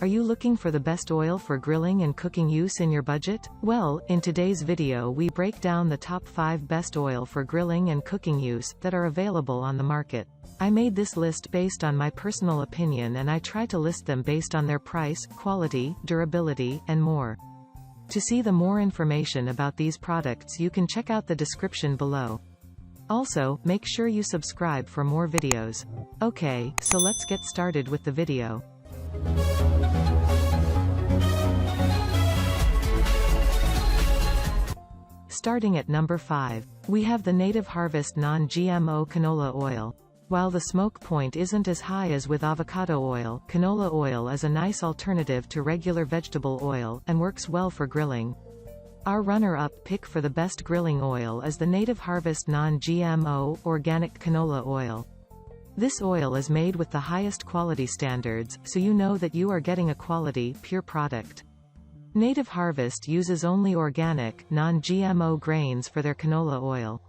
Are you looking for the best oil for grilling and cooking use in your budget? Well, in today's video we break down the top 5 best oil for grilling and cooking use that are available on the market. I made this list based on my personal opinion, and I try to list them based on their price, quality, durability, and more. To see the more information about these products, you can check out the description below. Also, make sure you subscribe for more videos. Okay, so let's get started with the video. Starting at number 5, we have the Native Harvest Non-GMO Canola Oil. While the smoke point isn't as high as with avocado oil, canola oil is a nice alternative to regular vegetable oil, and works well for grilling. Our runner-up pick for the best grilling oil is the Native Harvest Non-GMO Organic Canola Oil. This oil is made with the highest quality standards, so you know that you are getting a quality, pure product. Native Harvest uses only organic, non-GMO grains for their canola oil.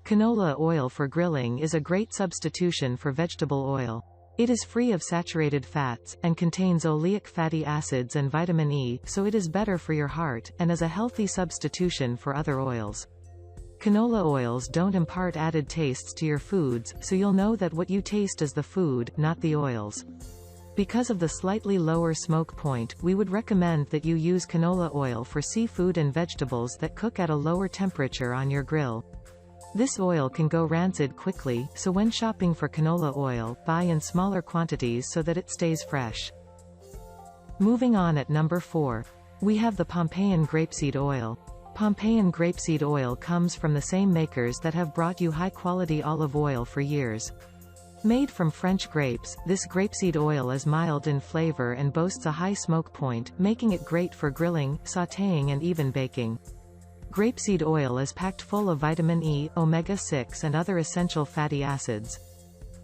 Canola oil for grilling is a great substitution for vegetable oil. It is free of saturated fats, and contains oleic fatty acids and vitamin E, so it is better for your heart, and is a healthy substitution for other oils. Canola oils don't impart added tastes to your foods, so you'll know that what you taste is the food, not the oils. Because of the slightly lower smoke point, we would recommend that you use canola oil for seafood and vegetables that cook at a lower temperature on your grill. This oil can go rancid quickly, so when shopping for canola oil, buy in smaller quantities so that it stays fresh. Moving on at number 4. We have the Pompeian Grapeseed Oil. Pompeian Grapeseed Oil comes from the same makers that have brought you high-quality olive oil for years. Made from French grapes, this grapeseed oil is mild in flavor and boasts a high smoke point, making it great for grilling, sautéing and even baking. Grapeseed oil is packed full of vitamin E, omega-6 and other essential fatty acids.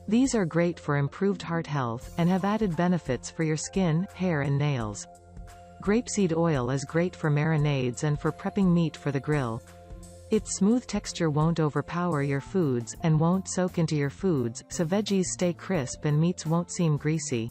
These are great for improved heart health, and have added benefits for your skin, hair and nails. Grapeseed oil is great for marinades and for prepping meat for the grill. Its smooth texture won't overpower your foods, and won't soak into your foods, so veggies stay crisp and meats won't seem greasy.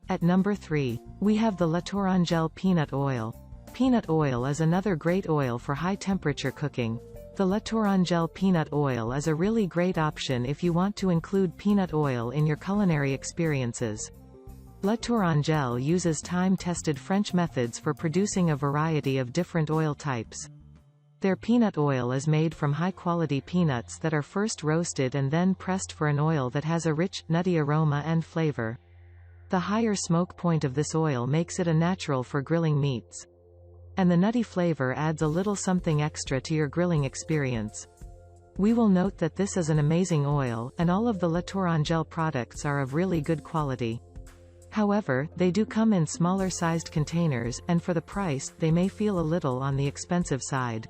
At number 3, we have the Latoran Gel Peanut Oil. Peanut oil is another great oil for high-temperature cooking. The Latoran Gel Peanut Oil is a really great option if you want to include peanut oil in your culinary experiences. Latoran Gel uses time-tested French methods for producing a variety of different oil types. Their peanut oil is made from high-quality peanuts that are first roasted and then pressed for an oil that has a rich, nutty aroma and flavor. The higher smoke point of this oil makes it a natural for grilling meats. And the nutty flavor adds a little something extra to your grilling experience. We will note that this is an amazing oil, and all of the Latoran Gel products are of really good quality. However, they do come in smaller-sized containers, and for the price, they may feel a little on the expensive side.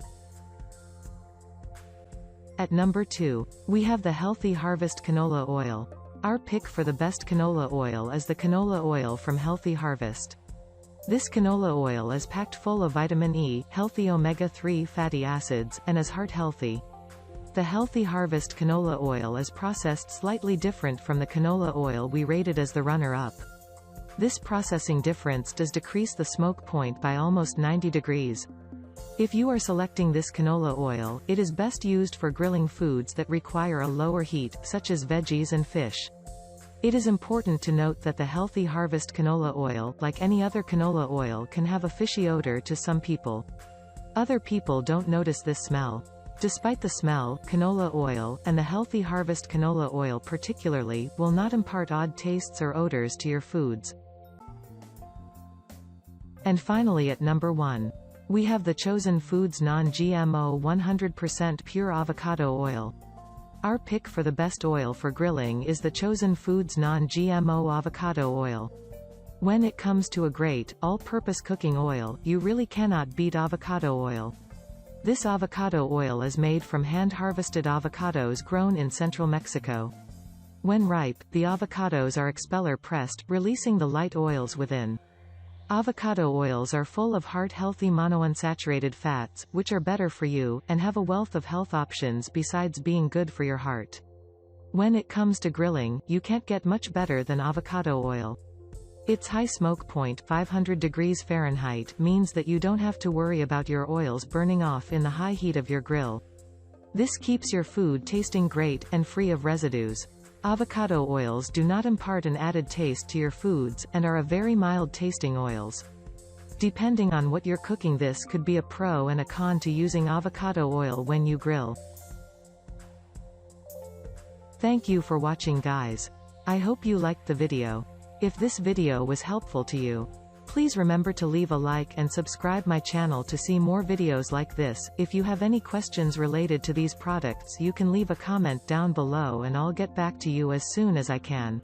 At number 2, we have the Healthy Harvest Canola Oil. Our pick for the best canola oil is the canola oil from Healthy Harvest. This canola oil is packed full of vitamin E, healthy omega-3 fatty acids, and is heart-healthy. The Healthy Harvest canola oil is processed slightly different from the canola oil we rated as the runner-up. This processing difference does decrease the smoke point by almost 90 degrees. If you are selecting this canola oil, it is best used for grilling foods that require a lower heat, such as veggies and fish. It is important to note that the Healthy Harvest canola oil, like any other canola oil, can have a fishy odor to some people. Other people don't notice this smell. Despite the smell, canola oil, and the Healthy Harvest canola oil particularly, will not impart odd tastes or odors to your foods. And finally at number 1. We have the Chosen Foods Non-GMO 100% Pure Avocado Oil. Our pick for the best oil for grilling is the Chosen Foods Non-GMO Avocado Oil. When it comes to a great, all-purpose cooking oil, you really cannot beat avocado oil. This avocado oil is made from hand-harvested avocados grown in central Mexico. When ripe, the avocados are expeller pressed, releasing the light oils within. Avocado oils are full of heart-healthy monounsaturated fats, which are better for you, and have a wealth of health options besides being good for your heart. When it comes to grilling, you can't get much better than avocado oil. Its high smoke point 500 degrees Fahrenheit means that you don't have to worry about your oils burning off in the high heat of your grill. This keeps your food tasting great and free of residues. Avocado oils do not impart an added taste to your foods, and are a very mild tasting oils. Depending on what you're cooking, this could be a pro and a con to using avocado oil when you grill. Thank you for watching, guys. I hope you liked the video. If this video was helpful to you, please remember to leave a like and subscribe my channel to see more videos like this. If you have any questions related to these products, you can leave a comment down below and I'll get back to you as soon as I can.